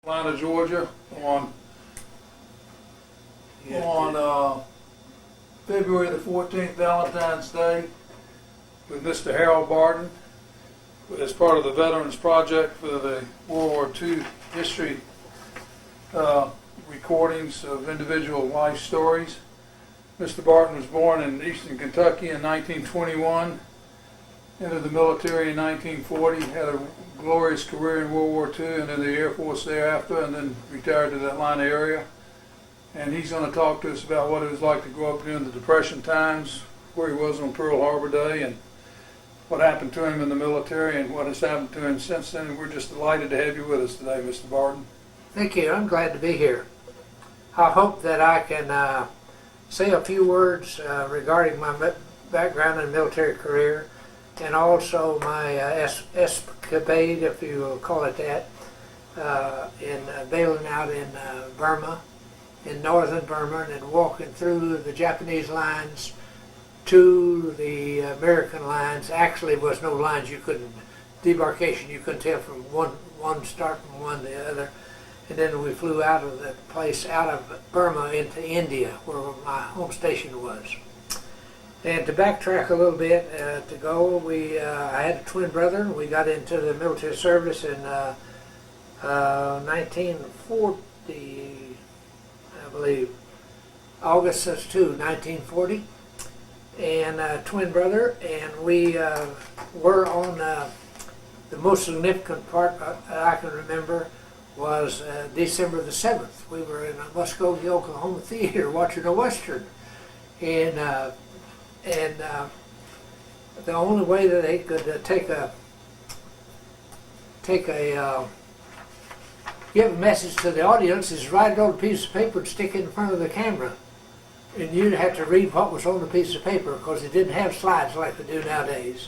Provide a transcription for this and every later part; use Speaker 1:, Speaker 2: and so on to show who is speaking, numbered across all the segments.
Speaker 1: Atlanta, Georgia on February the 14th, Valentine's Day, with Mr. Harold Barton as part of the Veterans Project for the World War II history recordings of individual life stories. Mr. Barton was born in eastern Kentucky in 1921, entered the military in 1940, had a glorious career in World War II and in the Air Force thereafter, and then retired to the Atlanta area. And he's going to talk to us about what it was like to grow up during the Depression times, where he was on Pearl Harbor Day, and what happened to him in the military and what has happened to him since then. And we're just delighted to have you with us today, Mr. Barton.
Speaker 2: Thank you. I'm glad to be here. I hope that I can say a few words regarding my background and military career, and also my escapade, if you will call it that, in bailing out in Burma, in northern Burma, and walking through the Japanese lines to the American lines. Actually, there was no lines. You couldn't, demarcation, you couldn't tell from one start from one to the other. And then we flew out of that place, out of Burma into India, where my home station was. And to backtrack a little bit, to go, I had a twin brother. We got into the military service in 1940, I believe, August 1940, and twin brother, and we were on the most significant part I can remember was December the 7th. We were in a Muskogee, Oklahoma theater watching a Western, and the only way that they could give a message to the audience is write it on a piece of paper and stick it in front of the camera. And you'd have to read what was on the piece of paper, because it didn't have slides like we do nowadays.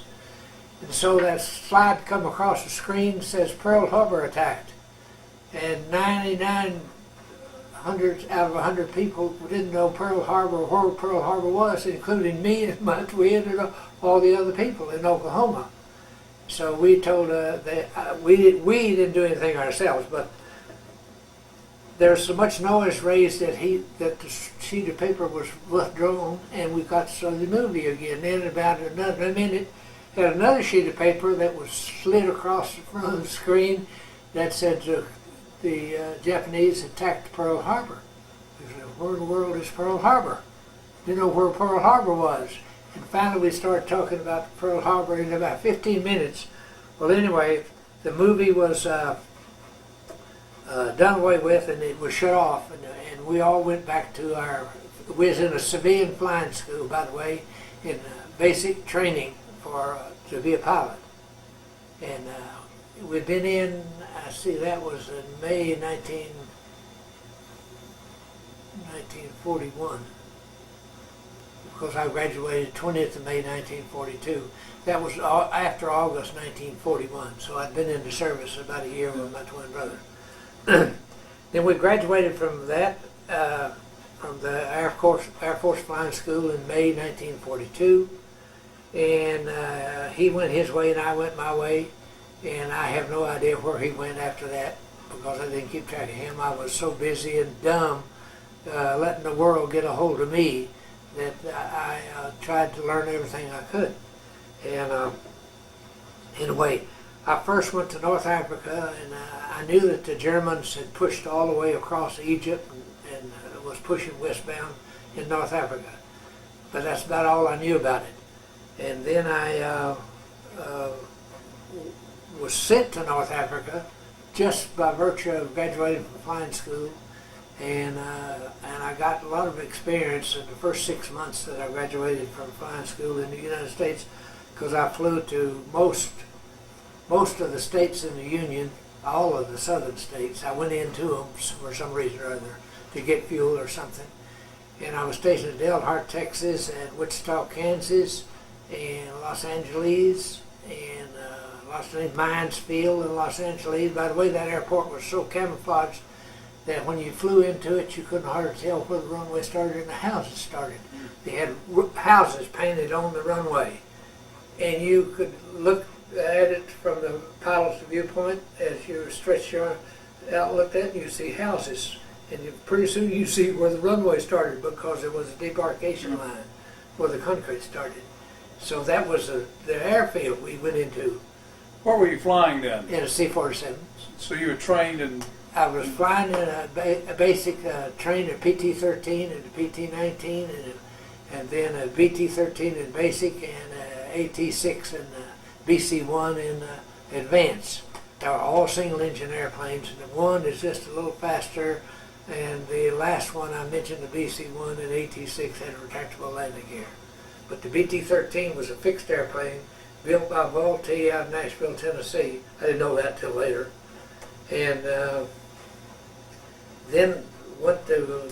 Speaker 2: And so that slide come across the screen, says Pearl Harbor attacked. And 99 hundreds out of 100 people didn't know Pearl Harbor or where Pearl Harbor was, including me and my twin and all the other people in Oklahoma. So we told we didn't do anything ourselves, but there's so much noise raised that the sheet of paper was withdrawn, and we got to show the movie again. Then about another minute, had another sheet of paper that was slid across the front of the screen that said the Japanese attacked Pearl Harbor. We said, where in the world is Pearl Harbor? Didn't know where Pearl Harbor was. And finally we started talking about Pearl Harbor in about 15 minutes. Well, anyway, the movie was done away with, and it was shut off, and we all went back to we was in a civilian flying school, by the way, in basic training to be a pilot. And we'd been in, I see that was in May 1941, because I graduated 20th of May 1942. That was after August 1941, so I'd been in the service about a year with my twin brother. Then we graduated from that, from the Air Force Flying School in May 1942, and he went his way and I went my way. And I have no idea where he went after that, because I didn't keep track of him. I was so busy and dumb letting the world get a hold of me that I tried to learn everything I could. And anyway, I first went to North Africa, and I knew that the Germans had pushed all the way across Egypt and was pushing westbound in North Africa. But that's about all I knew about it. And then I was sent to North Africa just by virtue of graduating from flying school, and I got a lot of experience in the first 6 months that I graduated from flying school in the United States, because I flew to most of the states in the Union, all of the southern states. I went into them for some reason or other to get fuel or something, and I was stationed in Delhart, Texas, and Wichita, Kansas, and Los Angeles, and Mansfield in Los Angeles. By the way, that airport was so camouflaged that when you flew into it, you couldn't hardly tell where the runway started and the houses started. They had houses painted on the runway, and you could look at it from the pilot's viewpoint as you stretch your outlook that, you see houses, and pretty soon you see where the runway started because there was a debarkation line where the concrete started. So that was the airfield we went into
Speaker 1: What were you flying then?
Speaker 2: in a C-47.
Speaker 1: So you were trained in,
Speaker 2: I was flying in a basic train, a PT-13 and a PT-19, and then a BT-13 in basic and a AT-6 and a BC-1 in advanced. They were all single engine airplanes, and the one is just a little faster, and the last one I mentioned, the BC-1 and AT-6, had retractable landing gear. But the BT-13 was a fixed airplane built by Vultee out of Nashville, Tennessee. I didn't know that till later. And then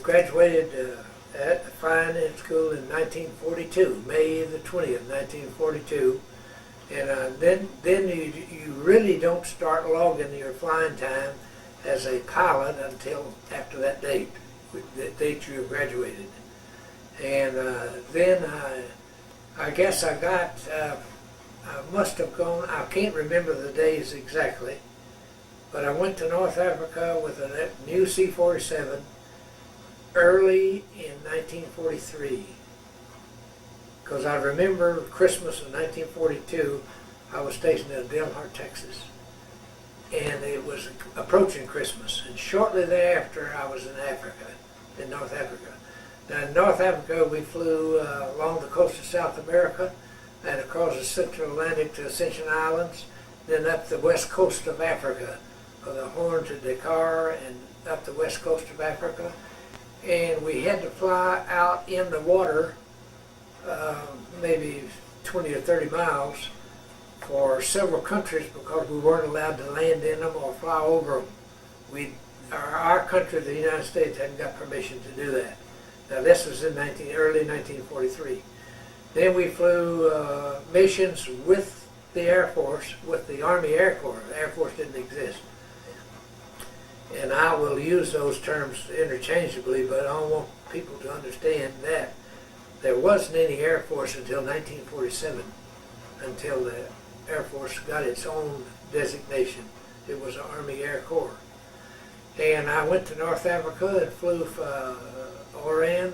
Speaker 2: graduated at flying in school in 1942, May the 20th, 1942. And then you really don't start logging your flying time as a pilot until after that date, the date you have graduated. And then I guess I must have gone, I can't remember the days exactly, but I went to North Africa with a new C-47 early in 1943. Because I remember Christmas of 1942, I was stationed in Delhart, Texas. And it was approaching Christmas. And shortly thereafter, I was in Africa, in North Africa. Now, in North Africa, we flew along the coast of South America and across the Central Atlantic to Ascension Islands, then up the west coast of Africa, from the Horn to Dakar, and up the west coast of Africa. And we had to fly out in the water maybe 20 or 30 miles for several countries because we weren't allowed to land in them or fly over them. Our country, the United States, hadn't got permission to do that. Now this was in early 1943. Then we flew missions with the Air Force, with the Army Air Corps. The Air Force didn't exist. And I will use those terms interchangeably, but I don't want people to understand that there wasn't any Air Force until 1947, until the Air Force got its own designation. It was the Army Air Corps. And I went to North Africa and flew for Oran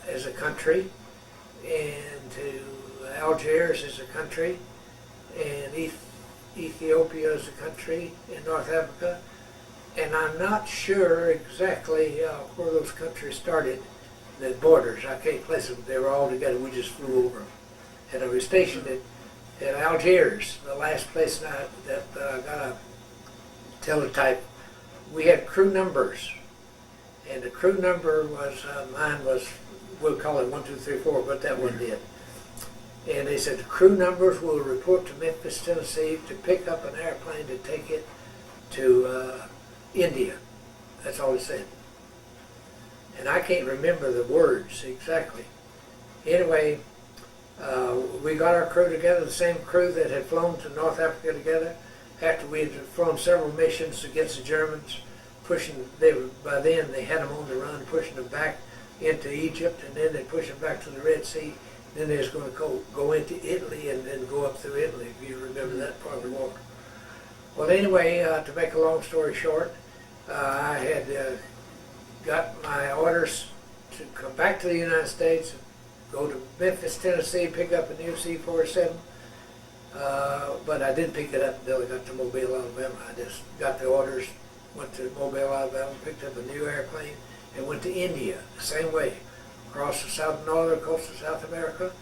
Speaker 2: as a country, and to Algiers as a country, and Ethiopia as a country in North Africa. And I'm not sure exactly where those countries started, the borders. I can't place them. They were all together. We just flew over them. And I was stationed at Algiers, the last place that I got a teletype. We had crew numbers. And the crew number was, mine was, we'll call it 1, 2, 3, 4, but that wasn't it. And they said the crew numbers will report to Memphis, Tennessee to pick up an airplane to take it to India. That's all it said. And I can't remember the words exactly. Anyway, we got our crew together, the same crew that had flown to North Africa together after we had flown several missions against the Germans, by then they had them on the run, pushing them back into Egypt, and then they pushed them back to the Red Sea. Then they was going to go into Italy and then go up through Italy, if you remember that part of the war. Well, anyway, to make a long story short, I had got my orders to come back to the United States, go to Memphis, Tennessee, pick up a new C-47, but I didn't pick it up until I got to Mobile, Alabama. I just got the orders, went to Mobile, Alabama, picked up a new airplane, and went to India the same way, across the northern coast of South America,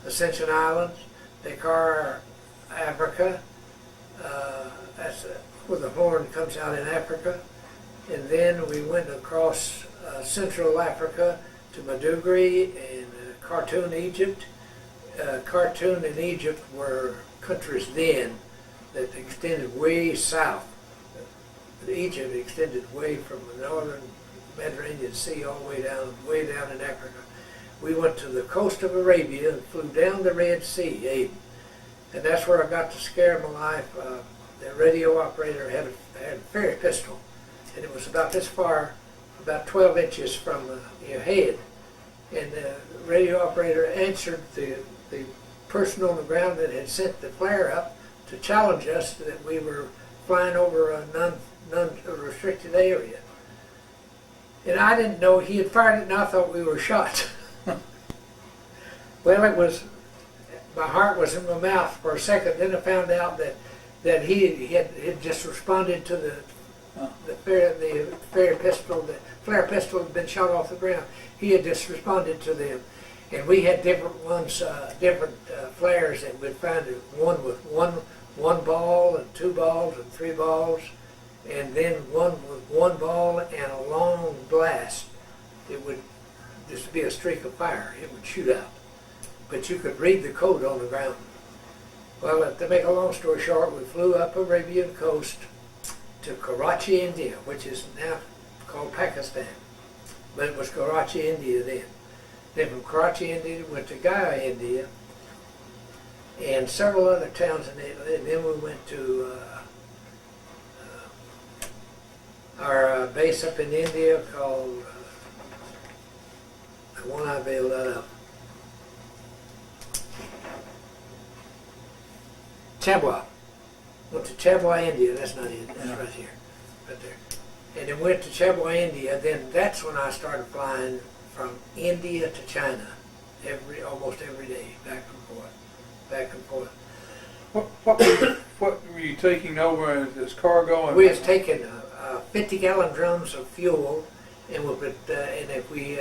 Speaker 2: Ascension Islands, Dakar, Africa. That's where the Horn comes out in Africa. And then we went across Central Africa to Maiduguri and Khartoum, Egypt. Khartoum and Egypt were countries then that extended way south. Egypt extended way from the northern Mediterranean Sea all the way down in Africa. We went to the coast of Arabia and flew down the Red Sea, Aden. And that's where I got to scare my life. The radio operator had a ferry pistol, and it was about this far, about 12 inches from your head. And the radio operator answered the person on the ground that had sent the flare up to challenge us that we were flying over non-restricted area. And I didn't know he had fired it, and I thought we were shot. Well, it was, my heart was in my mouth for a second. Then I found out that he had just responded to the flare pistol. The flare pistol had been shot off the ground. He had just responded to them, and we had different ones, different flares that we'd find. One with one ball and 2 balls and 3 balls, and then one with 1 ball and a long blast. It would just be a streak of fire. It would shoot out. But you could read the code on the ground. Well, to make a long story short, we flew up Arabian coast to Karachi, India, which is now called Pakistan. But it was Karachi, India then. Then from Karachi, India, we went to Gaya, India, and several other towns in Italy. And then we went to our base up in India called, the one I bailed out of, Chabwa. Went to Chabwa, India. That's not it. That's right here, right there. And then went to Chabwa, India. Then that's when I started flying from India to China, almost every day, back and forth, back and forth.
Speaker 1: What were you taking over as cargo?
Speaker 2: We was taking 50-gallon drums of fuel, and we put, and if we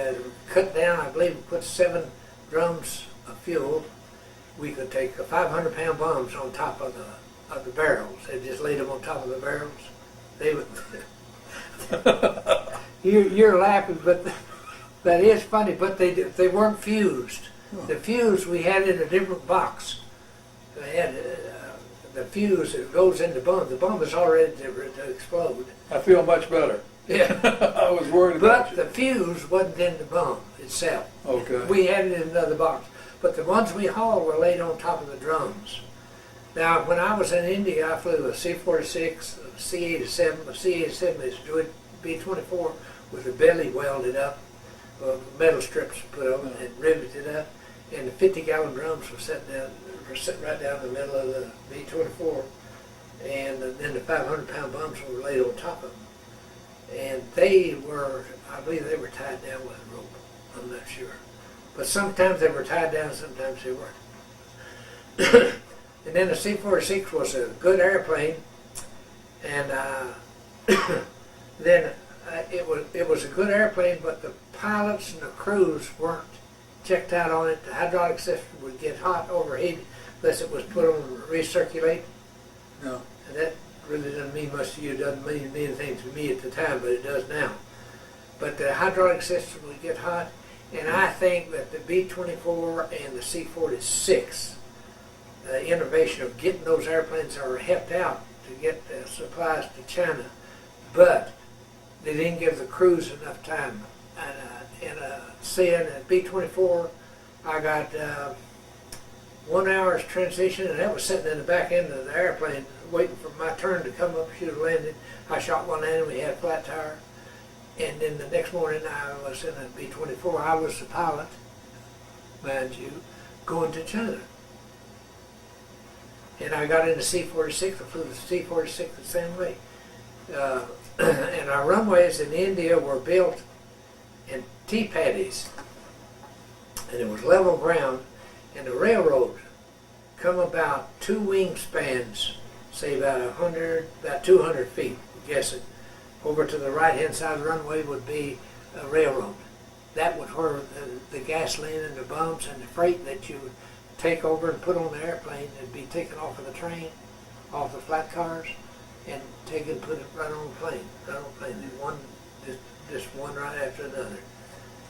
Speaker 2: cut down, I believe we put 7 drums of fuel. We could take 500-pound bombs on top of the barrels. They just laid them on top of the barrels. They would. You're laughing, but that is funny. But they weren't fused. The fuse we had in a different box. They had the fuse that goes in the bomb. The bomb is all ready to explode.
Speaker 1: I feel much better.
Speaker 2: Yeah.
Speaker 1: I was worried about
Speaker 2: But the fuse wasn't in the bomb itself.
Speaker 1: Okay.
Speaker 2: We had it in another box. But the ones we hauled were laid on top of the drums. Now, when I was in India, I flew a C-46, a C-87. A C-87 is a B-24 with the belly welded up, metal strips put on and riveted up, and the 50-gallon drums were sitting right down the middle of the B-24, and then the 500-pound bombs were laid on top of them. And they were, I believe they were tied down with a rope. I'm not sure. But sometimes they were tied down, sometimes they weren't. And then the C-46 was a good airplane, and then it was a good airplane, but the pilots and the crews weren't checked out on it. The hydraulic system would get hot, overheat, unless it was put on recirculate.
Speaker 1: No.
Speaker 2: And that really doesn't mean much to you. It doesn't mean anything to me at the time, but it does now. But the hydraulic system would get hot. And I think that the B-24 and the C-46, the innovation of getting those airplanes that were helped out to get the supplies to China, but they didn't give the crews enough time. And seeing at B-24, I got 1 hour's transition, and that was sitting in the back end of the airplane, waiting for my turn to come up, should have landed. I shot one end, we had a flat tire. And then the next morning I was in a B-24. I was the pilot, mind you, going to China. And I got in the C-46. I flew the C-46 the same way. And our runways in India were built in T-paddies. And it was level ground. And the railroad come about 2 wingspans, say about 200 feet, I'm guessing. Over to the right-hand side of the runway would be a railroad. That was where the gasoline and the bombs and the freight that you would take over and put on the airplane and be taken off of the train, off the flat cars, and take it and put it right on the plane. Right on the plane. Just one right after another.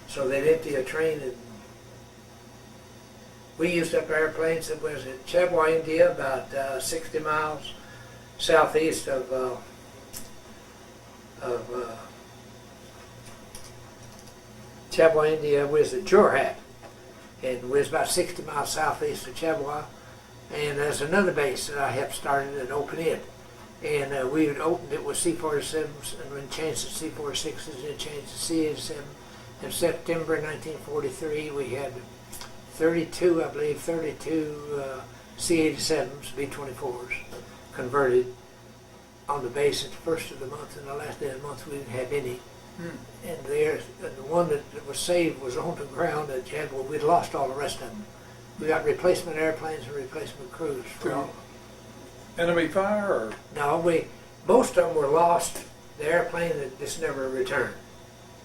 Speaker 2: So they'd empty a train, and we used up airplanes that was at Chabwa, India, about 60 miles southeast of Chabwa, India. Was at Jorhat, and we was about 60 miles southeast of Chabwa. And there's another base that I helped start and open it. And we had opened it with C-47s, and then changed to C-46s, and changed to C-87. In September 1943, we had 32, I believe, 32 C-87s, B-24s, converted. on the base at the first of the month, and the last day of the month we didn't have any.
Speaker 1: Hmm.
Speaker 2: And the one that was saved was on the ground at Chadwell. We'd lost all the rest of them. We got replacement airplanes and replacement crews. For all.
Speaker 1: Enemy fire or?
Speaker 2: No, most of them were lost. The airplane that just never returned,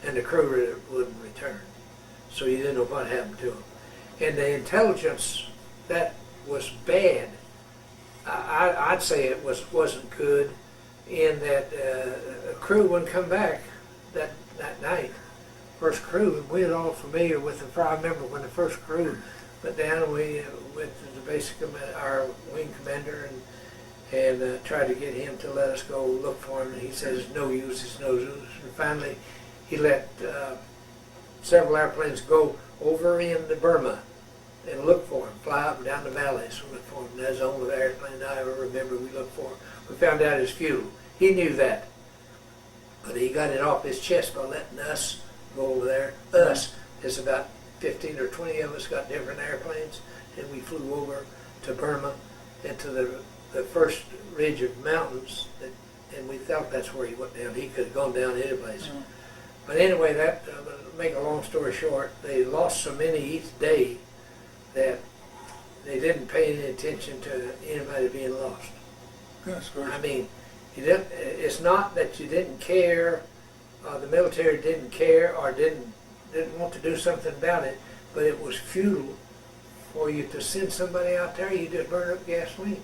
Speaker 2: and the crew wouldn't return. So you didn't know what happened to them. And the intelligence, that was bad. I'd say it wasn't good in that a crew wouldn't come back that night. First crew, we were all familiar with the. I remember when the first crew went down, we went to the basic our wing commander and tried to get him to let us go look for him. And he says it's no use, it's no use. And finally, he let several airplanes go over into Burma and look for him, fly up and down the valleys and look for him. That's the only airplane I ever remember we looked for. We found out his fuel. He knew that, but he got it off his chest by letting us go over there. Us, there's about 15 or 20 of us got different airplanes, and we flew over to Burma and to the first ridge of mountains, and we felt that's where he went down. He could have gone down any place.
Speaker 1: Mm.
Speaker 2: But anyway, that to make a long story short, they lost so many each day that they didn't pay any attention to anybody being lost.
Speaker 1: That's great.
Speaker 2: I mean, it's not that you didn't care, the military didn't care or didn't want to do something about it, but it was futile for you to send somebody out there. You just burn up gasoline.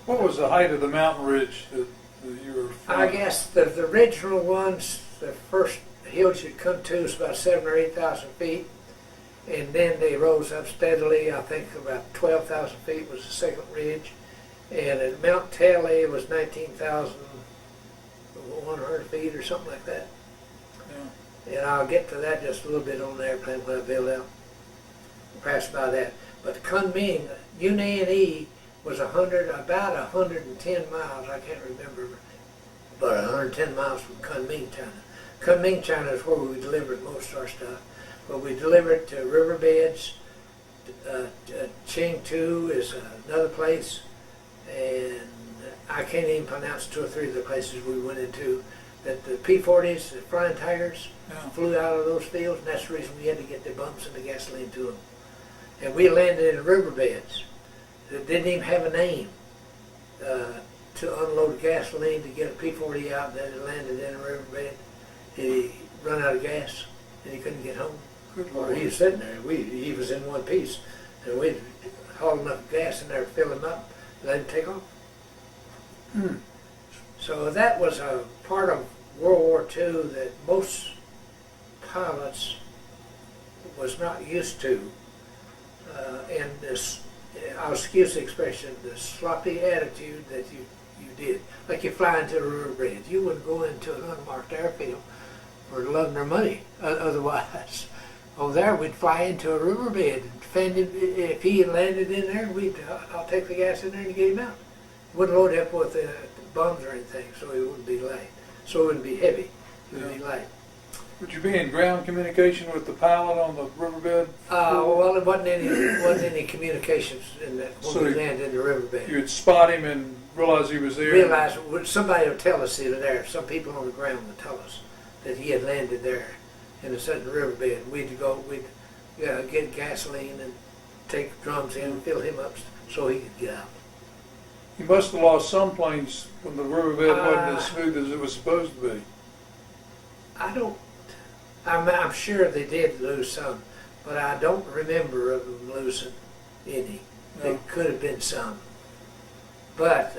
Speaker 1: What was the height of the mountain ridge that you were from?
Speaker 2: I guess the original ones, the first hills you'd come to was about 7,000 or 8,000 feet, and then they rose up steadily. I think about 12,000 feet was the second ridge, and at Mount Tally it was 19,100 feet or something like that.
Speaker 1: Yeah.
Speaker 2: And I'll get to that just a little bit on the airplane when I build out. Pass by that. But Kunming, UNE was about 110 miles, I can't remember, but 110 miles from Kunming, China. Kunming, China is where we delivered most of our stuff. But we delivered to riverbeds. Chengdu is another place, and I can't even pronounce 2 or 3 of the places we went into. That the P-40s, the Flying Tigers, flew out of those fields, and that's the reason we had to get the bumps and the gasoline to them. And we landed in riverbeds that didn't even have a name to unload gasoline to get a P-40 out. Then it landed in a riverbed. He run out of gas, and he couldn't get home. Or he was sitting there. He was in one piece, and we hauled enough gas in there to fill him up, let him take off.
Speaker 1: Hmm.
Speaker 2: So that was a part of World War II that most pilots was not used to, and this, I'll excuse the expression, the sloppy attitude that you did. Like you fly into a riverbed. You wouldn't go into an unmarked airfield for loving their money otherwise. Over there, we'd fly into a riverbed. If he had landed in there, I'll take the gas in there and get him out. Wouldn't load up with bombs or anything, so it wouldn't be light. So it wouldn't be heavy. It would be light.
Speaker 1: Would you be in ground communication with the pilot on the riverbed?
Speaker 2: Well, there wasn't any communications in that when we landed in the riverbed.
Speaker 1: You'd spot him and realize he was there?
Speaker 2: Realize somebody would tell us he was there. Some people on the ground would tell us that he had landed there in a certain riverbed. We'd get gasoline and take drums in and fill him up so he could get out.
Speaker 1: You must have lost some planes when the riverbed wasn't as smooth as it was supposed to be.
Speaker 2: I'm sure they did lose some, but I don't remember of them losing any.
Speaker 1: No.
Speaker 2: There could have been some. But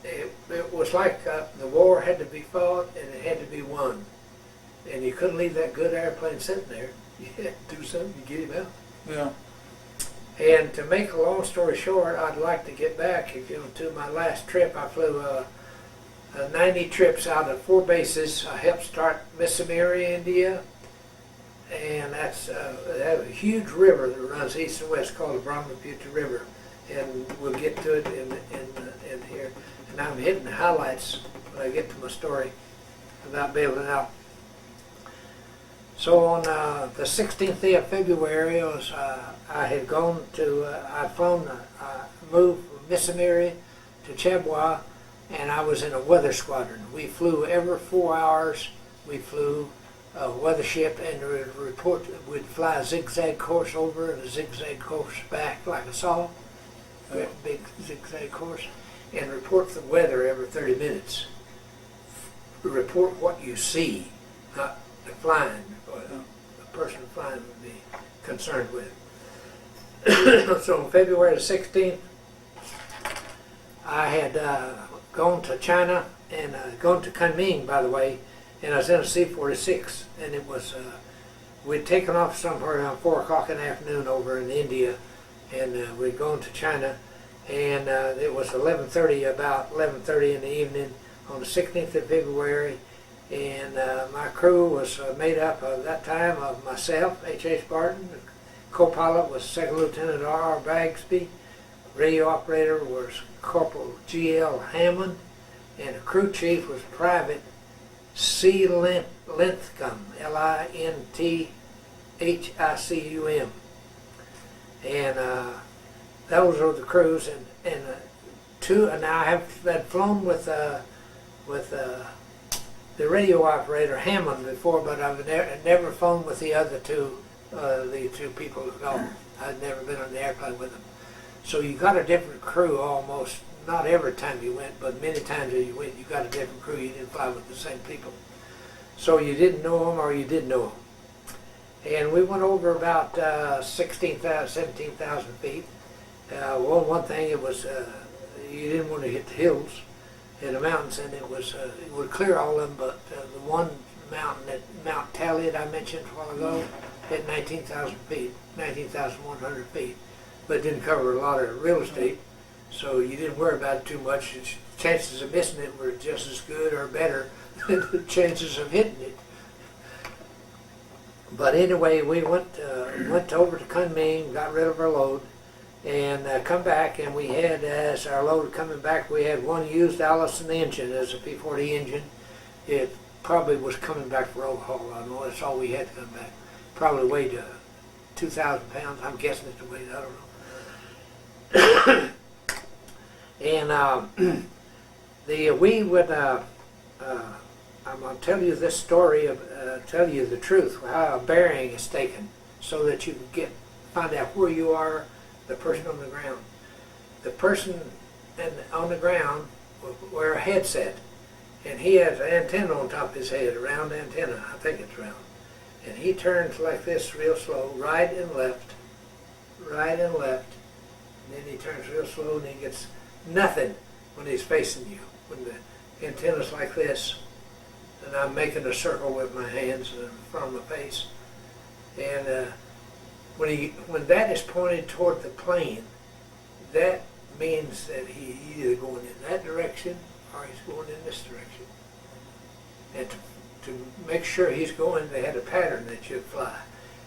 Speaker 2: it was like the war had to be fought and it had to be won. And you couldn't leave that good airplane sitting there. You had to do something to get him out.
Speaker 1: Yeah.
Speaker 2: And to make a long story short, I'd like to get back to my last trip. I flew 90 trips out of 4 bases. I helped start Missouri, India, and that's they have a huge river that runs east and west called the Brahmaputra River, and we'll get to it in here. And I'm hitting the highlights when I get to my story about building out. So on the 16th day of February, I had gone to, I'd moved from Missouri to Chabwa and I was in a weather squadron. We flew every 4 hours. We flew a weather ship, and we'd fly a zigzag course over and a zigzag course back like a saw, big zigzag course, and report the weather every 30 minutes. Report what you see, not the flying, or the person flying would be concerned with. So on February the 16th, I had gone to China and gone to Kunming, by the way, and I was in a C-46, and it was, we'd taken off somewhere around 4 o'clock in the afternoon over in India, and we'd gone to China, and it was about 11:30 in the evening on the 16th of February, and my crew was made up of that time of myself, H Barton, the co-pilot was Second Lieutenant R Bagsby, radio operator was Corporal G.L. Hammond, and the crew chief was Private C. Linthicum, Linthicum. And those are the crews, and I had flown with the radio operator Hammond before, but I've never flown with the other two, the two people at all. I'd never been on the airplane with them. So you got a different crew almost, not every time you went, but many times that you went, you got a different crew. You didn't fly with the same people. So you didn't know them or you did know them. And we went over about 16,000, 17,000 feet. One thing, it was, you didn't want to hit the hills and the mountains, and it would clear all of them, but the one mountain at Mount Talliot I mentioned a while ago at 19,000 feet, 19,100 feet, but it didn't cover a lot of real estate, so you didn't worry about it too much. Chances of missing it were just as good or better than the chances of hitting it. But anyway, we went over to Kunming, got rid of our load, and come back, and we had, as our load coming back, we had one used Allison engine as a P-40 engine. It probably was coming back for overhaul. I know that's all we had to come back. Probably weighed 2,000 pounds. I'm guessing it weighed, I don't know. And we would, I'm going to tell you this story, tell you the truth, how a bearing is taken so that you can find out where you are, the person on the ground. The person on the ground will wear a headset, and he has an antenna on top of his head, a round antenna, I think it's round. And he turns like this real slow, right and left, and then he turns real slow and he gets nothing when he's facing you. When the antenna's like this, and I'm making a circle with my hands in front of my face. And when that is pointed toward the plane, that means that he's either going in that direction or he's going in this direction. And to make sure he's going, they had a pattern that you'd fly.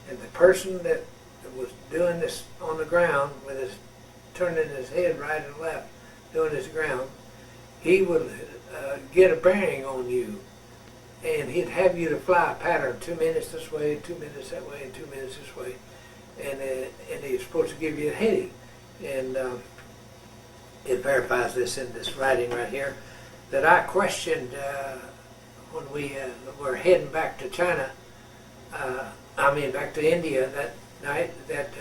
Speaker 2: And the person that was doing this on the ground, with his turning his head right and left, doing his ground, he would get a bearing on you, and he'd have you to fly a pattern, 2 minutes this way, 2 minutes that way, and 2 minutes this way, and he's supposed to give you a heading. And it verifies this in this writing right here, that I questioned when we were heading back to China, back to India that night, that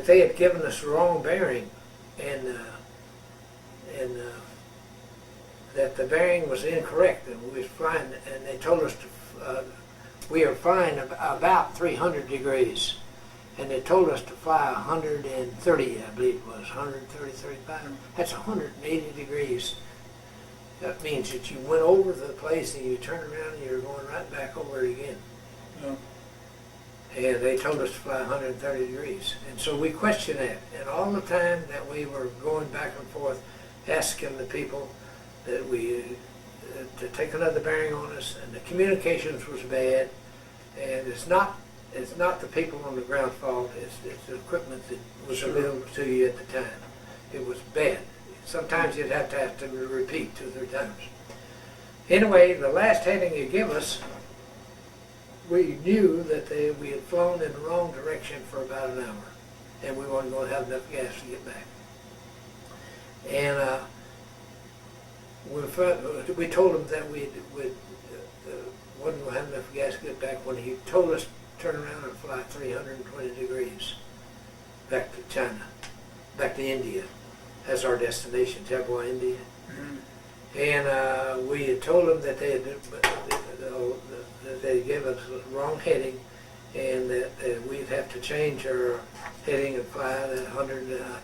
Speaker 2: they had given us the wrong bearing, and that the bearing was incorrect, and we was flying, and they told us we are flying about 300 degrees, and they told us to fly 130, I believe it was, 130, 35. That's 180 degrees. That means that you went over the place and you turn around and you're going right back over it again. Yeah. And they told us to fly 130 degrees. And so we questioned that. And all the time that we were going back and forth, asking the people that to take another bearing on us, and the communications was bad. And it's not the people on the ground's fault, it's the equipment that was available to you at the time. It was bad. Sometimes you'd have to repeat 2 or 3 times. Anyway, the last heading you give us, we knew that we had flown in the wrong direction for about an hour, and we weren't going to have enough gas to get back. And we told him that we wasn't going to have enough gas to get back when he told us to turn around and fly 320 degrees back to China, back to India. That's our destination, Tabwa, India.
Speaker 1: Mhm.
Speaker 2: And we had told them that they gave us the wrong heading, and that we'd have to change our heading and fly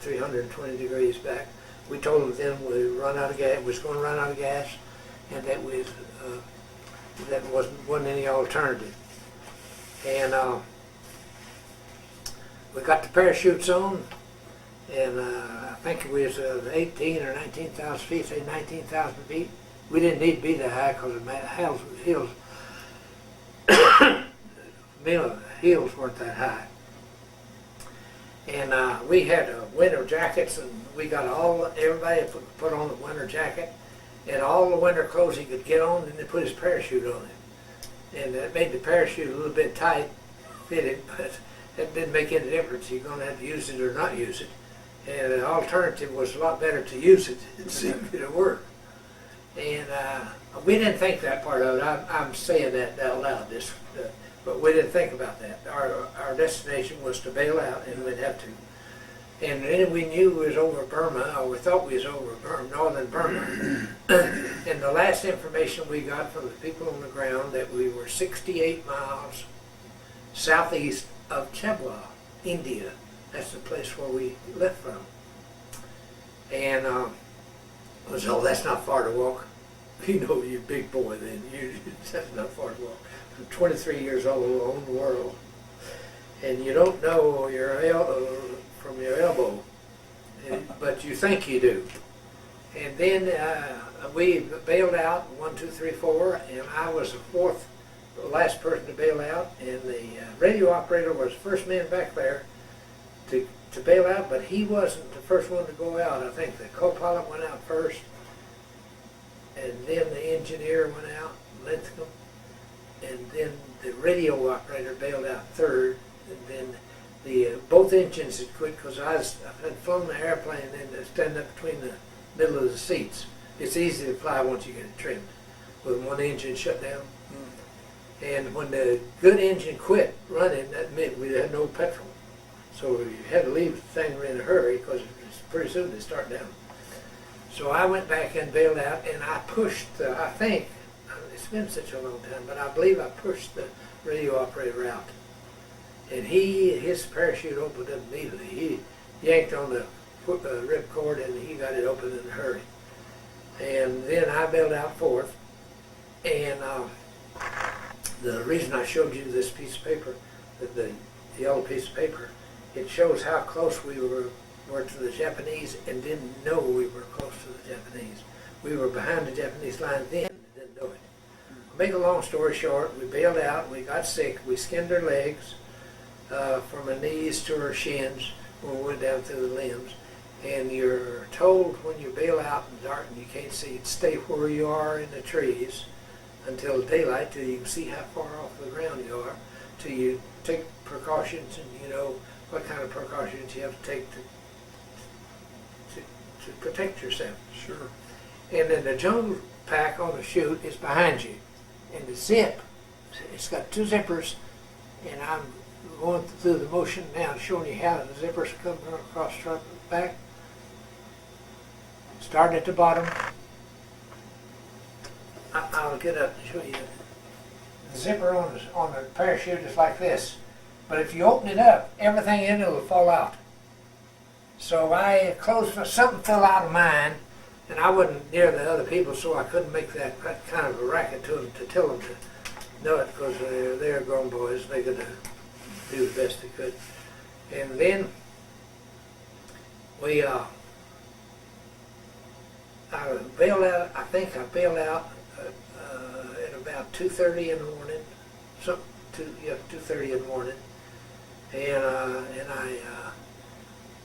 Speaker 2: 320 degrees back. We told them then we run out of gas, was going to run out of gas, and that that wasn't any alternative. And we got the parachutes on, and I think it was 18 or 19,000 feet, say 19,000 feet. We didn't need to be that high because the hills weren't that high. And we had winter jackets, and we got everybody put on the winter jacket and all the winter clothes he could get on, and they put his parachute on him. And that made the parachute a little bit tight fitted, but it didn't make any difference. You're going to have to use it or not use it. And the alternative was a lot better to use it and see if it'll work. And we didn't think that part of it. I'm saying that out loud, but we didn't think about that. Our destination was to bail out, and we'd have to. And then we knew we was over Burma, or we thought we was over northern Burma. And the last information we got from the people on the ground that we were 68 miles southeast of Chebla, India. That's the place where we left from. And that's not far to walk. You know, you're a big boy then. That's not far to walk. I'm 23 years old, on the world. And you don't know from your elbow, but you think you do. And then we bailed out, 1, 2, 3, 4, and I was the last person to bail out, and the radio operator was the first man back there to bail out, but he wasn't the first one to go out. I think the co-pilot went out first, and then the engineer went out, Linthicum, and then the radio operator bailed out third, and then both engines had quit because I had flown the airplane and stand up between the middle of the seats. It's easy to fly once you get it trimmed with one engine shut down. And when the good engine quit running, that meant we had no petrol. So you had to leave the thing in a hurry because pretty soon they start down. So I went back and bailed out, and I pushed, I think, it's been such a long time, but I believe I pushed the radio operator out. And his parachute opened up immediately. He yanked on the ripcord, and he got it open in a hurry. And then I bailed out fourth, and the reason I showed you this piece of paper, the yellow piece of paper, it shows how close we were to the Japanese and didn't know we were close to the Japanese. We were behind the Japanese line then and didn't know it. Make a long story short, we bailed out, we got sick, we skinned our legs from our knees to our shins when we went down through the limbs. And you're told when you bail out in the dark and you can't see, stay where you are in the trees until daylight, till you can see how far off the ground you are, till you take precautions, and you know what kind of precautions you have to take to protect yourself.
Speaker 1: Sure.
Speaker 2: And then the jungle pack on the chute is behind you. And the zip, it's got two zippers, and I'm going through the motion now, showing you how the zippers come across the back. Starting at the bottom. I'll get up and show you. The zipper on the parachute is like this. But if you open it up, everything in it will fall out. So I closed, something fell out of mine, and I wasn't near the other people, so I couldn't make that kind of a racket to them to tell them to know it, because they're grown boys. They could do the best they could. And then I bailed out. I think I bailed out at about 2:30 in the morning. 2:30 in the morning, and I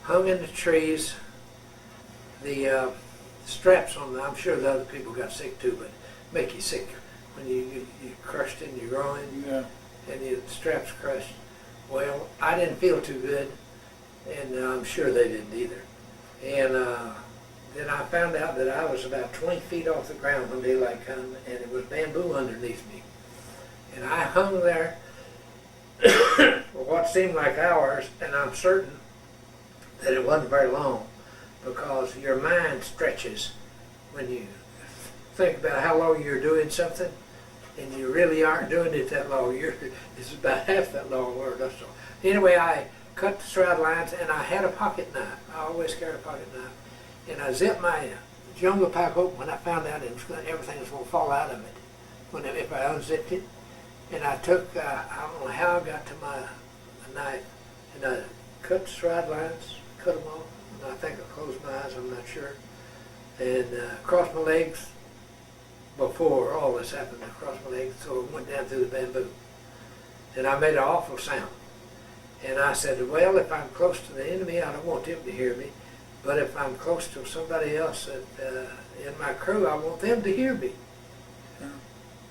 Speaker 2: hung in the trees. The straps on them, I'm sure the other people got sick too, but make you sick when you crushed in your groin,
Speaker 1: Yeah.
Speaker 2: and the straps crushed. Well, I didn't feel too good, and I'm sure they didn't either. And then I found out that I was about 20 feet off the ground when daylight come, and it was bamboo underneath me. And I hung there for what seemed like hours, and I'm certain that it wasn't very long, because your mind stretches when you think about how long you're doing something, and you really aren't doing it that long. It's about half that long, or that's all. Anyway, I cut the shroud lines, and I had a pocket knife. I always carry a pocket knife. And I zipped my jungle pack open when I found out everything was going to fall out of it if I unzipped it. And I took, I don't know how I got to my knife, and I cut the shroud lines, cut them off, and I think I closed my eyes, I'm not sure, and crossed my legs before all this happened. I crossed my legs, so it went down through the bamboo. And I made an awful sound. And I said, well, if I'm close to the enemy, I don't want them to hear me. But if I'm close to somebody else in my crew, I want them to hear me. Yeah.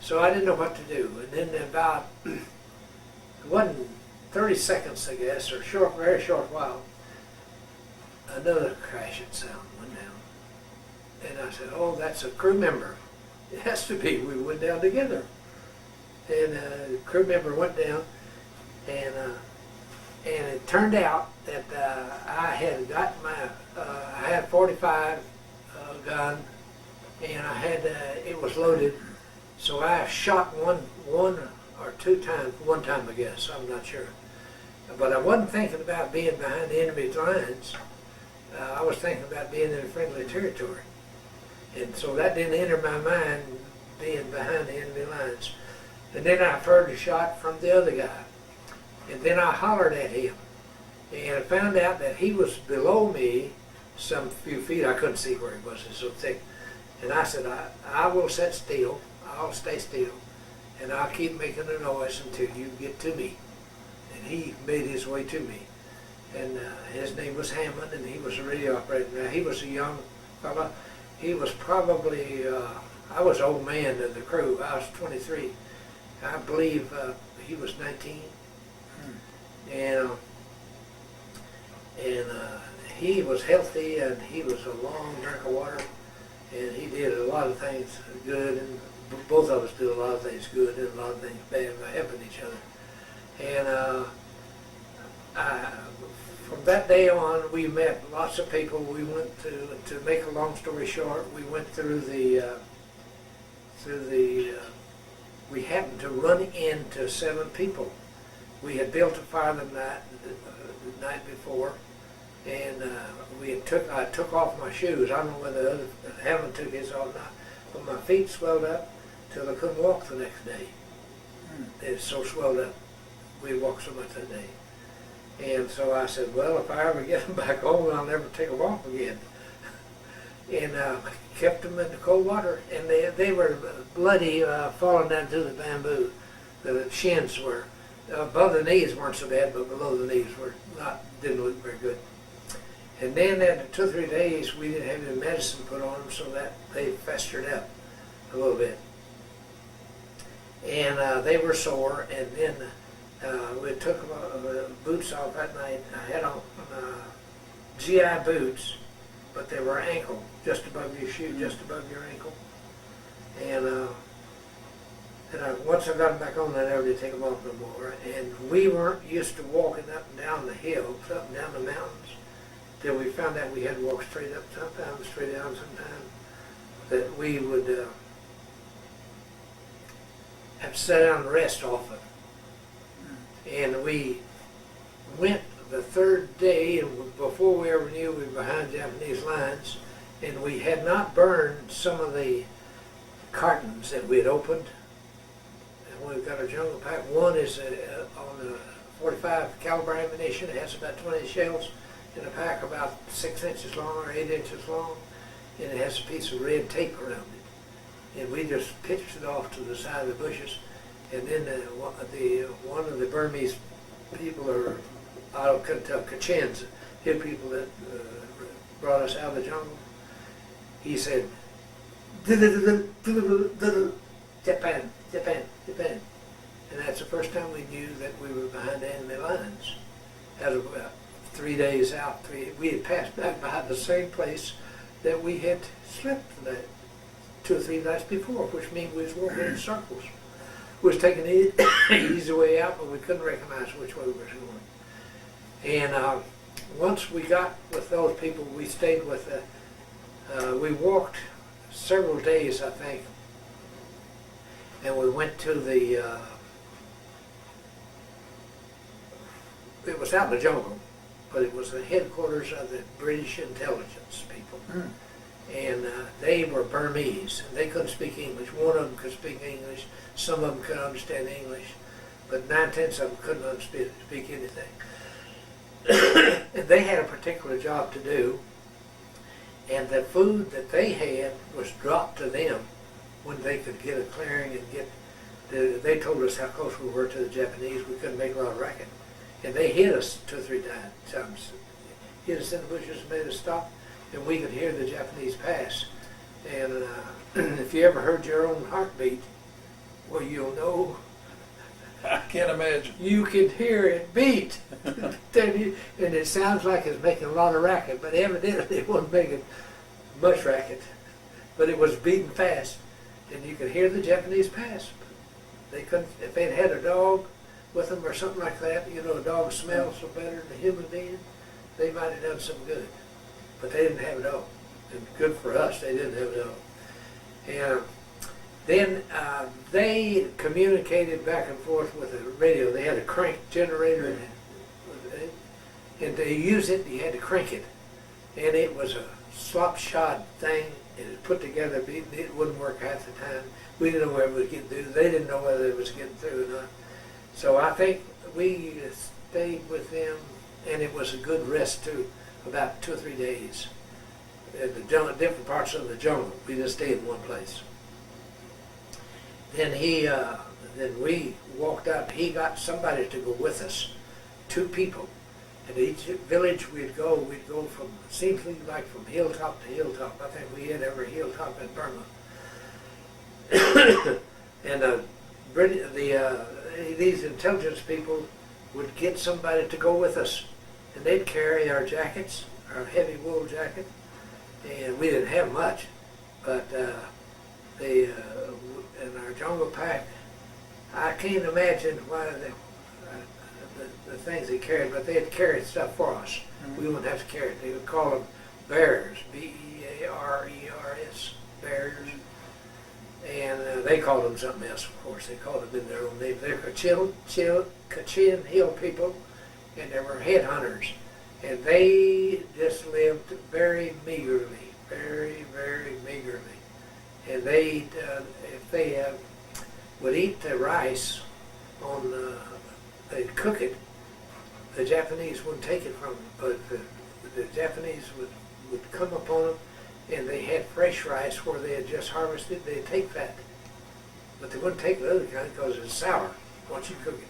Speaker 2: So I didn't know what to do. And then about, it wasn't 30 seconds, I guess, or very short while, another crashing sound went down. And I said, oh, that's a crew member. It has to be. We went down together. And the crew member went down, and it turned out that I had got I had 45 gun, and I had it was loaded, so I shot one or two times, one time I guess, I'm not sure. But I wasn't thinking about being behind the enemy's lines. I was thinking about being in friendly territory. And so that didn't enter my mind, being behind the enemy lines. And then I heard a shot from the other guy. And then I hollered at him. And I found out that he was below me some few feet. I couldn't see where he was, it was so thick. And I said, I will sit still, I'll stay still, and I'll keep making a noise until you get to me. And he made his way to me. And his name was Hammond, and he was a radio operator. Now, he was a young fella. He was probably, I was old man of the crew. I was 23. I believe he was 19. And he was healthy, and he was a long drink of water, and he did a lot of things good, and both of us did a lot of things good and a lot of things bad by helping each other. And from that day on, we met lots of people. We went to make a long story short, we went through the we happened to run into 7 people. We had built a fire the night before, and I took off my shoes. I don't know whether Hammond took his off or not, but my feet swelled up till I couldn't walk the next day. It was so swelled up. We walked so much that day. And so I said, well, if I ever get them back home, I'll never take them off again. And kept them in the cold water, and they were bloody, falling down through the bamboo. The shins were. Above the knees weren't so bad, but below the knees didn't look very good. And then after 2 or 3 days, we didn't have any medicine put on them, so that they festered up a little bit. And they were sore, and then we took boots off that night. I had on GI boots, but they were ankle, just above your shoe, just above your ankle. And once I got them back on, I never did take them off no more. And we weren't used to walking up and down the hills, up and down the mountains, till we found out we had to walk straight up sometimes, straight down sometimes, that we would have to sit down and rest often. And we went the 3rd day, and before we ever knew we were behind Japanese lines, and we had not burned some of the cartons that we had opened. We've got a jungle pack. One is on the 45 caliber ammunition. It has about 20 shells in a pack about 6 inches long or 8 inches long, and it has a piece of red tape around it. And we just pitched it off to the side of the bushes, and then one of the Burmese people, or I couldn't tell, Kachins, the people that brought us out of the jungle, he said, Japan, Japan, Japan. And that's the first time we knew that we were behind enemy lines. That was about 3 days out. We had passed back by the same place that we had slept the 2 or 3 nights before, which means we was walking in circles. We was taking the easy way out, but we couldn't recognize which way we were going. And once we got with those people, we stayed with we walked several days, I think, and we went to the, it was out in the jungle, but it was the headquarters of the British intelligence people.
Speaker 1: Mm.
Speaker 2: And they were Burmese, and they couldn't speak English. One of them could speak English, some of them could understand English, but 9/10 of them couldn't speak anything. And they had a particular job to do, and the food that they had was dropped to them when they could get a clearing and get, they told us how close we were to the Japanese. We couldn't make a lot of racket. And they hit us 2 or 3 times. Hit us in the bushes and made us stop, and we could hear the Japanese pass. And if you ever heard your own heartbeat, well, you'll know.
Speaker 1: I can't imagine.
Speaker 2: You could hear it beat. And it sounds like it's making a lot of racket, but evidently it wasn't making much racket. But it was beating fast, and you could hear the Japanese pass. They couldn't, if they'd had a dog with them or something like that, you know, a dog smells so better than a human being, they might have done some good. But they didn't have a dog. And good for us, they didn't have a dog. And then they communicated back and forth with the radio. They had a crank generator, and to use it, you had to crank it. And it was a slop-shod thing. It was put together, it wouldn't work half the time. We didn't know whether it was getting through. They didn't know whether it was getting through or not. So I think we stayed with them, and it was a good rest too, about 2 or 3 days. In the jungle, different parts of the jungle. We just stayed in one place. Then then we walked out. He got somebody to go with us, 2 people. And each village we'd go from, seems like from hilltop to hilltop. I think we hit every hilltop in Burma. And these intelligence people would get somebody to go with us, and they'd carry our jackets, our heavy wool jacket, and we didn't have much, but they in our jungle pack, I can't imagine why the things they carried, but they had carried stuff for us. Mm-hmm. We wouldn't have to carry it. They would call them bears, B-E-A-R-E-R-S, bears. And they called them something else, of course. They called them in their own name. They're Kachin Hill people, and they were headhunters. And they just lived very meagerly, very, very meagerly. And they, if they would eat the rice they'd cook it, the Japanese wouldn't take it from them. But the Japanese would come upon them, and they had fresh rice where they had just harvested. They'd take that, but they wouldn't take the other kind because it's sour once you cook it.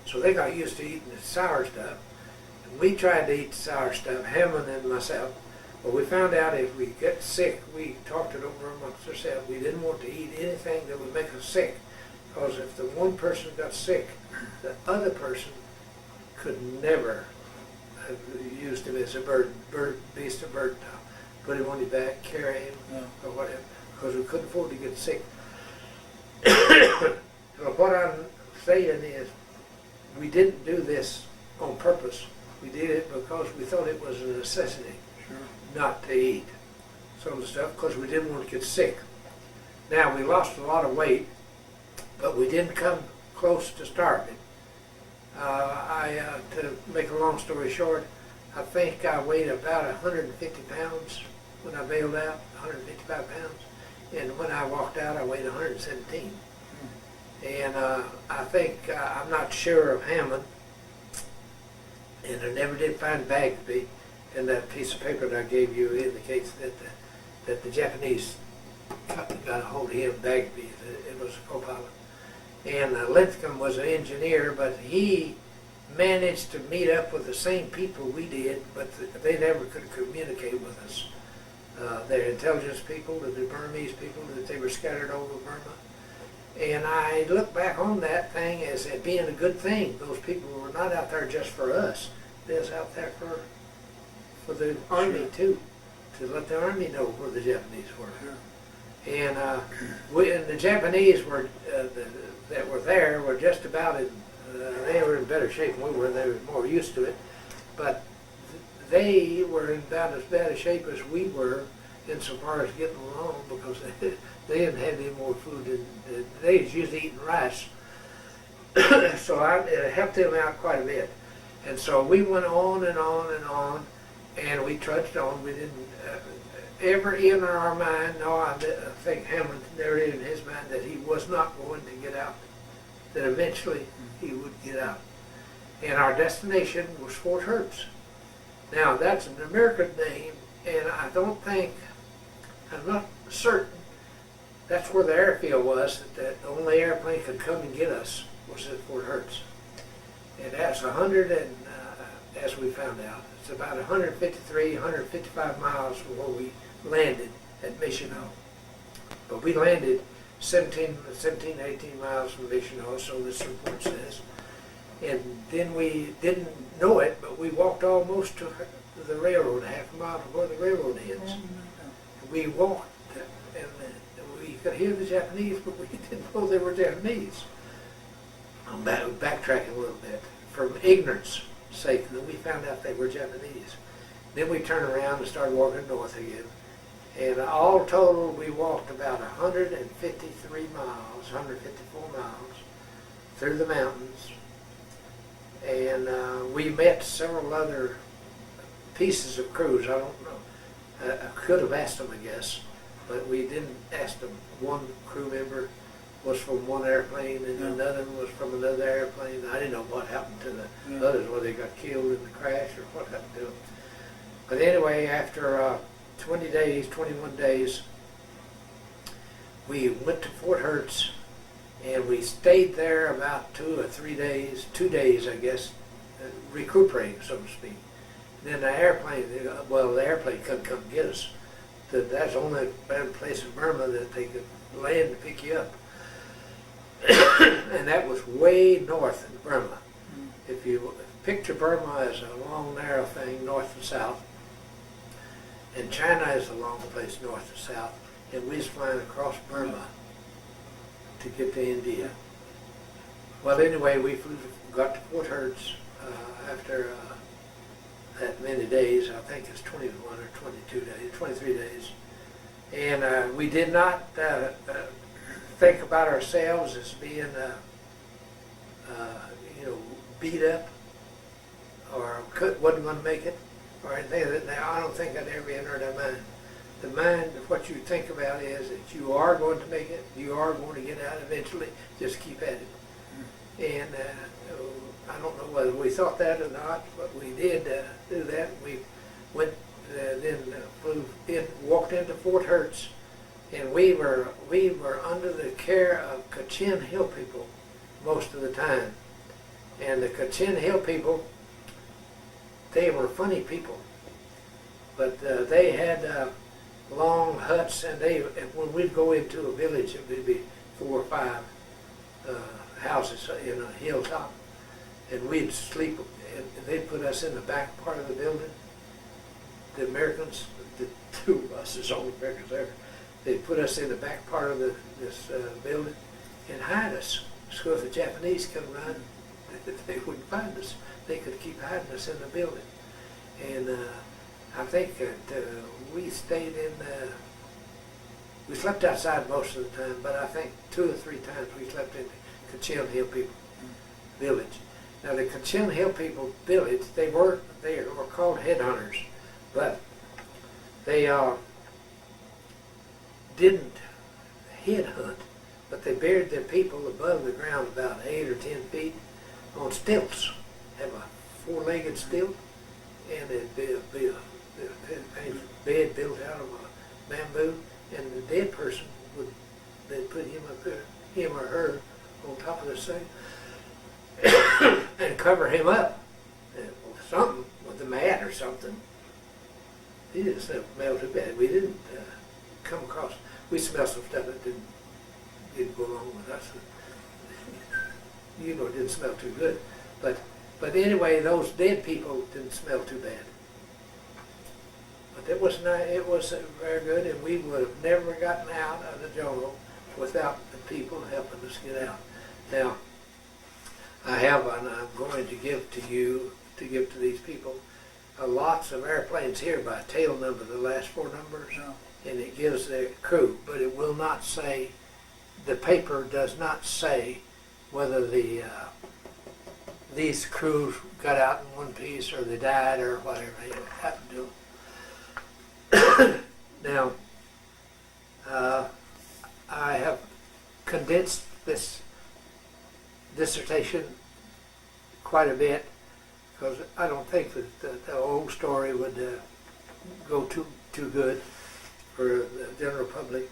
Speaker 2: So they got used to eating the sour stuff. And we tried to eat the sour stuff, Hammond and myself. But we found out if we get sick, we talked it over amongst ourselves. We didn't want to eat anything that would make us sick, because if the one person got sick, the other person could never have used him as a beast of burden. Put him on your back, carry him, or whatever, because we couldn't afford to get sick. So what I'm saying is, we didn't do this on purpose. We did it because we thought it was a necessity, not to eat some of the stuff, because we didn't want to get sick. Now, we lost a lot of weight, but we didn't come close to starving. To make a long story short, I think I weighed about 150 pounds when I bailed out, 155 pounds. And when I walked out, I weighed 117. And I think, I'm not sure of Hammond, and I never did find Bagby. And that piece of paper that I gave you indicates that the Japanese got a hold of him, Bagby. It was a co-pilot. And Linthicum was an engineer, but he managed to meet up with the same people we did, but they never could communicate with us. They're intelligence people, the Burmese people, that they were scattered over Burma. And I look back on that thing as it being a good thing. Those people were not out there just for us. They was out there for the army too. to let the Army know where the Japanese were.
Speaker 1: Sure.
Speaker 2: And and the Japanese were that were there were just about in. They were in better shape than we were. They were more used to it, but they were in about as bad a shape as we were insofar as getting along, because they didn't have any more food than they was usually eating rice. So it helped them out quite a bit. And so we went on and on and on, and we trudged on. We didn't ever enter our mind, no, I think Hamlin narrated in his mind that he was not going to get out, that eventually he would get out. And our destination was Fort Hertz. Now, that's an American name, and I don't think, I'm not certain, that's where the airfield was, that the only airplane could come and get us was at Fort Hertz. And that's 100 and, as we found out, it's about 153, 155 miles from where we landed at Mission Hill. But we landed 17, 18 miles from Mission Hill, so this report says. And then we didn't know it, but we walked almost to the railroad, half a mile to where the railroad ends. We walked, and we could hear the Japanese, but we didn't know they were Japanese. I'm backtracking a little bit. From ignorance sake, then we found out they were Japanese. Then we turned around and started walking north again. And all total, we walked about 153 miles, 154 miles through the mountains. And we met several other pieces of crews. I don't know. I could have asked them, I guess, but we didn't ask them. One crew member was from one airplane, and another was from another airplane. I didn't know what happened to the others, whether they got killed in the crash or what happened to them. But anyway, after 20 days, 21 days, we went to Fort Hertz, and we stayed there about 2 or 3 days, 2 days, I guess, recuperating, so to speak. And then the airplane couldn't come get us. That's the only place in Burma that they could land to pick you up. And that was way north in Burma. If you picture Burma as a long, narrow thing, north and south, and China is a long place, north and south, and we was flying across Burma to get to India. Well, anyway, we got to Fort Hertz after that many days. I think it's 21 or 22 days, 23 days. And we did not think about ourselves as being, beat up or wasn't going to make it or anything. I don't think that ever entered our mind. The mind, what you think about is that you are going to make it, you are going to get out eventually, just keep at it. And I don't know whether we thought that or not, but we did do that. We went, walked into Fort Hertz, and we were under the care of Kachin Hill people most of the time. And the Kachin Hill people, they were funny people, but they had long huts, and when we'd go into a village, it would be 4 or 5 houses in a hilltop, and we'd sleep, and they'd put us in the back part of the building. The Americans, the 2 of us, there's only Americans there, they'd put us in the back part of this building and hide us. So if the Japanese come around, they wouldn't find us. They could keep hiding us in the building. And I think that we stayed we slept outside most of the time, but I think 2 or 3 times we slept in the Kachin Hill people village. Now the Kachin Hill people village, they were called headhunters, but they didn't headhunt, but they buried their people above the ground about 8 or 10 feet on stilts. Have a 4-legged stilt, and it'd be a bed built out of a bamboo, and the dead person they'd put him up there, him or her, on top of this thing, and cover him up with something, with a mat or something. He didn't smell too bad. We didn't come across. We smelled some stuff that didn't go along with us. It didn't smell too good, but anyway, those dead people didn't smell too bad. But it was nice, it was very good, and we would have never gotten out of the jungle without the people helping us get out. Now, I have one I'm going to give to you, to give to these people. Lots of airplanes here by tail number, the last four numbers, and it gives the crew, but it will not say, the paper does not say whether these crews got out in one piece or they died or whatever they happened to. Now, I have condensed this dissertation quite a bit because I don't think that the old story would go too good for the general public.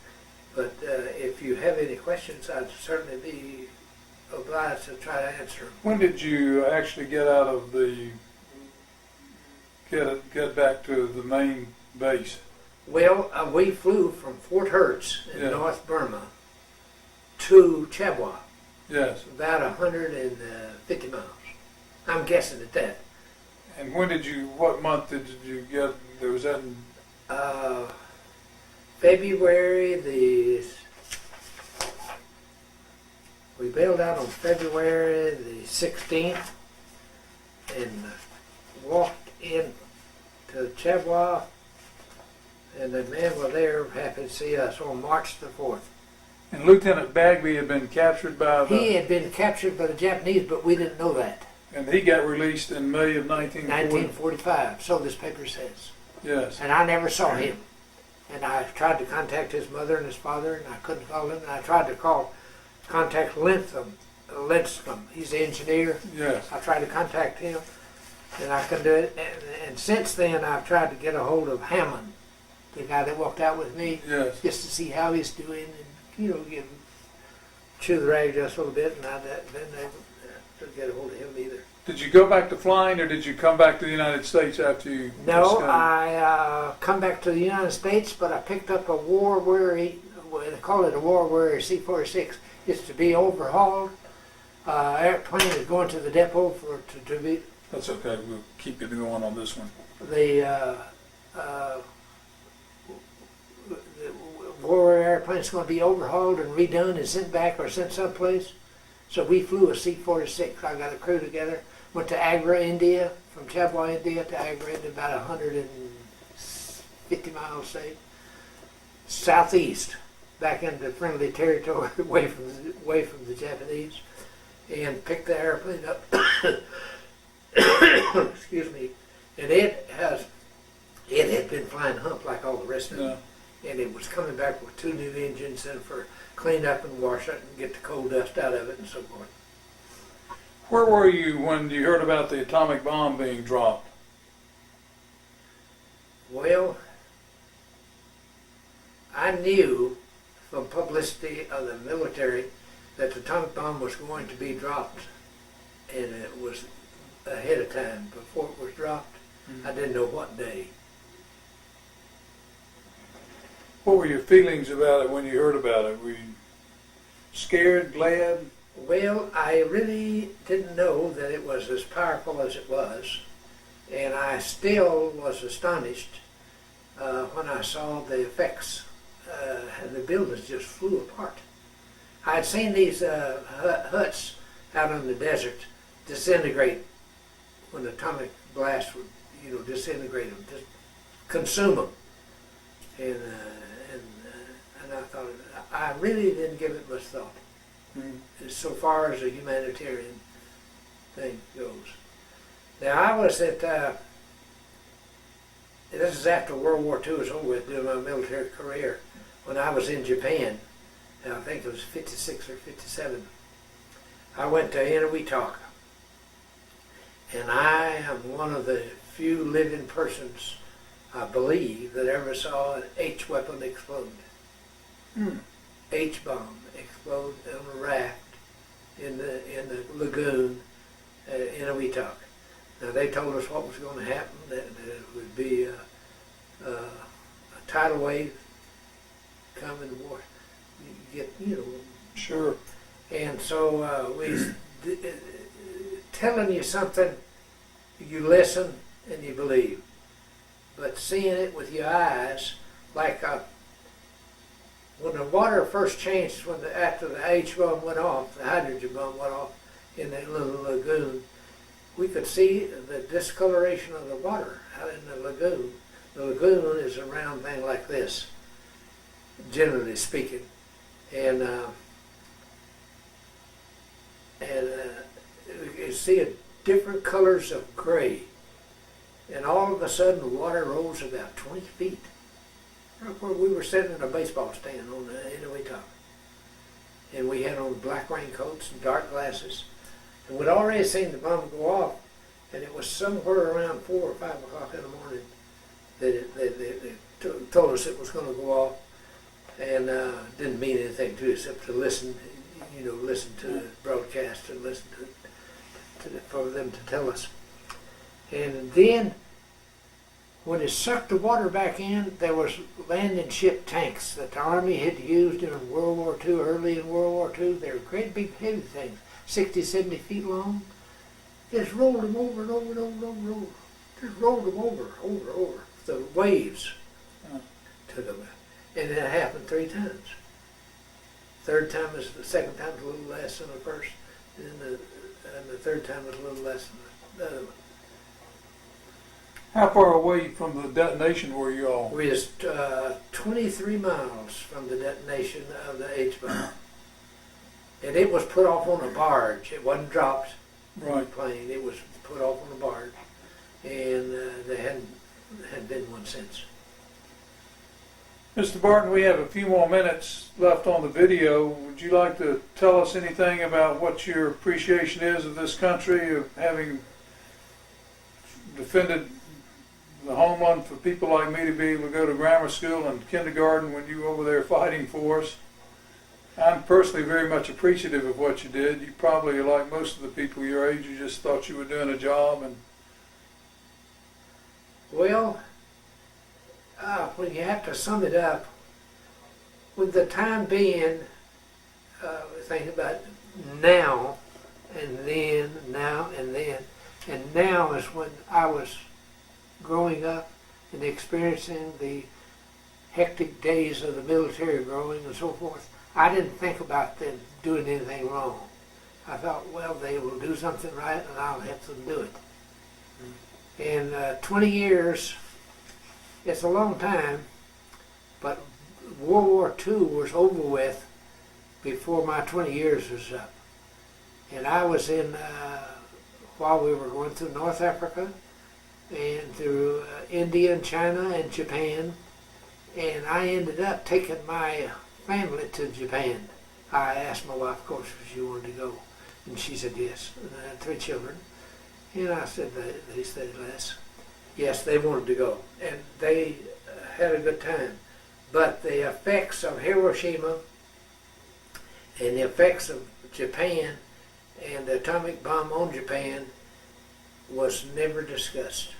Speaker 2: But if you have any questions, I'd certainly be obliged to try to answer them.
Speaker 1: When did you actually get out of get back to the main base?
Speaker 2: Well, we flew from Fort Hertz in North Burma to Chabwa.
Speaker 1: Yes.
Speaker 2: About 150 miles. I'm guessing at that.
Speaker 1: And what month did you get, was that in?
Speaker 2: February we bailed out on February the 16th and walked in to Chabwa, and the men were there happy to see us on March the 4th.
Speaker 1: And Lieutenant Bagby had been captured by
Speaker 2: He had been captured by the Japanese, but we didn't know that.
Speaker 1: And he got released in May of
Speaker 2: 1945, so this paper says.
Speaker 1: Yes.
Speaker 2: And I never saw him. And I tried to contact his mother and his father, and I couldn't call him. And I tried to contact Lintham. He's the engineer.
Speaker 1: Yes.
Speaker 2: I tried to contact him, and I couldn't do it. And since then, I've tried to get a hold of Hammond, the guy that walked out with me,
Speaker 1: yes,
Speaker 2: just to see how he's doing, and chew the rag just a little bit. And I didn't able to get a hold of him either.
Speaker 1: Did you go back to flying, or did you come back to the United States after you?
Speaker 2: No, I come back to the United States, but I picked up a war-weary, they call it a war-weary C-46. It's to be overhauled. Airplane is going to the depot to be.
Speaker 1: That's okay. We'll keep you going on this one.
Speaker 2: The war-weary airplane is going to be overhauled and redone and sent back or sent someplace. So we flew a C-46. I got a crew together. Went to Agra, India, from Chabwa, India to Agra, India, about 150 miles, say, southeast, back into friendly territory, away from the Japanese, and picked the airplane up. Excuse me. And it had been flying hump like all the rest of them. And it was coming back with 2 new engines and for clean up and wash it and get the coal dust out of it and so forth.
Speaker 1: Where were you when you heard about the atomic bomb being dropped?
Speaker 2: Well, I knew from publicity of the military that the atomic bomb was going to be dropped, and it was ahead of time before it was dropped. Mm-hmm. I didn't know what day.
Speaker 1: What were your feelings about it when you heard about it? Were you scared, glad?
Speaker 2: Well, I really didn't know that it was as powerful as it was, and I still was astonished when I saw the effects, and the buildings just flew apart. I had seen these huts out in the desert disintegrate when the atomic blast would, disintegrate them, just consume them, and I thought, I really didn't give it much thought. So far as a humanitarian thing goes. Now I was at, this is after World War II was over with, doing my military career, when I was in Japan, and I think it was 56 or 57. I went to Inuitak, and I am one of the few living persons, I believe, that ever saw an H weapon explode. H-bomb explode on a raft in the lagoon in Inuitak. Now they told us what was going to happen, that it would be a tidal wave coming to water.
Speaker 1: Sure.
Speaker 2: And so telling you something, you listen and you believe. but seeing it with your eyes, like when the water first changed, after the H bomb went off, the hydrogen bomb went off in that little lagoon, we could see the discoloration of the water out in the lagoon. The lagoon is a round thing like this, generally speaking, and you see different colors of gray, and all of a sudden the water rose about 20 feet. Right where we were sitting in a baseball stand on the end of the top, and we had on black raincoats and dark glasses, and we'd already seen the bomb go off, and it was somewhere around 4 or 5 o'clock in the morning that they told us it was going to go off, and didn't mean anything to us except to listen, listen to the broadcast and listen for them to tell us. And then when it sucked the water back in, there was landing ship tanks that the Army had used in World War II, early in World War II. They were great big heavy things, 60, 70 feet long. Just rolled them over and over and over and over and over. Just rolled them over. The waves to them. And it happened 3 times. The second time was a little less than the first, and the third time was a little less than the other one.
Speaker 1: How far away from the detonation were you all?
Speaker 2: We was 23 miles from the detonation of the H-bomb. And it was put off on a barge. It wasn't dropped from the plane. It was put off on a barge. And there hadn't been one since.
Speaker 1: Mr. Barton, we have a few more minutes left on the video. Would you like to tell us anything about what your appreciation is of this country, of having defended the homeland for people like me to be able to go to grammar school and kindergarten when you were over there fighting for us? I'm personally very much appreciative of what you did. You probably, like most of the people your age, you just thought you were doing a job. And
Speaker 2: well, when you have to sum it up, with the time being, think about now and then, now and then. And now is when I was growing up and experiencing the hectic days of the military growing and so forth. I didn't think about them doing anything wrong. I thought, well, they will do something right and I'll help them do it. And 20 years, it's a long time, but World War II was over with before my 20 years was up. And I was in, while we were going through North Africa and through India and China and Japan, and I ended up taking my family to Japan. I asked my wife, of course, if she wanted to go, and she said yes. And I had 3 children, and I said they said less. Yes, they wanted to go, and they had a good time. But the effects of Hiroshima and the effects of Japan and the atomic bomb on Japan was never discussed,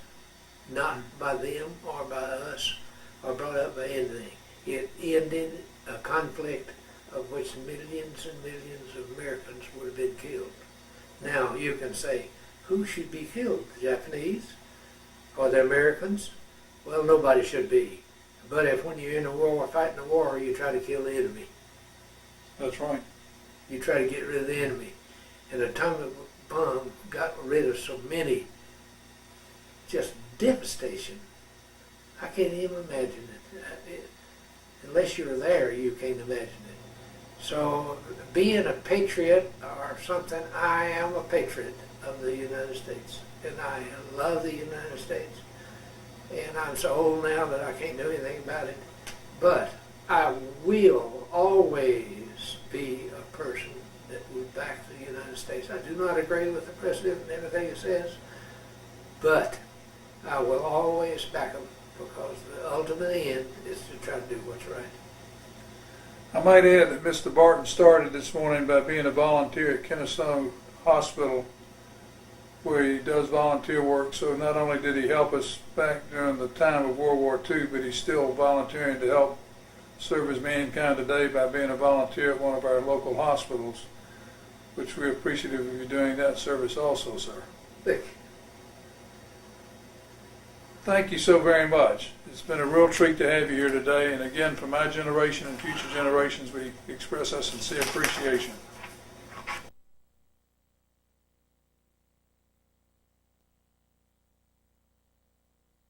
Speaker 2: not by them or by us or brought up by anything. It ended a conflict of which millions and millions of Americans would have been killed. Now you can say, who should be killed? The Japanese or the Americans? Well, nobody should be. But if when you're in a war, fighting a war, you try to kill the enemy.
Speaker 1: that's right.
Speaker 2: You try to get rid of the enemy. And the atomic bomb got rid of so many, just devastation. I can't even imagine it. Unless you're there, you can't imagine it. So being a patriot or something, I am a patriot of the United States. And I love the United States. And I'm so old now that I can't do anything about it. But I will always be a person that will back the United States. I do not agree with the president and everything he says, but I will always back him because the ultimate end is to try to do what's right.
Speaker 1: I might add that Mr. Barton started this morning by being a volunteer at Kennesaw Hospital, where he does volunteer work. So not only did he help us back during the time of World War II, but he's still volunteering to help service mankind today by being a volunteer at one of our local hospitals, which we're appreciative of you doing that service also, sir.
Speaker 2: Thank you.
Speaker 1: Thank you so very much. It's been a real treat to have you here today, and again, for my generation and future generations, we express our sincere appreciation.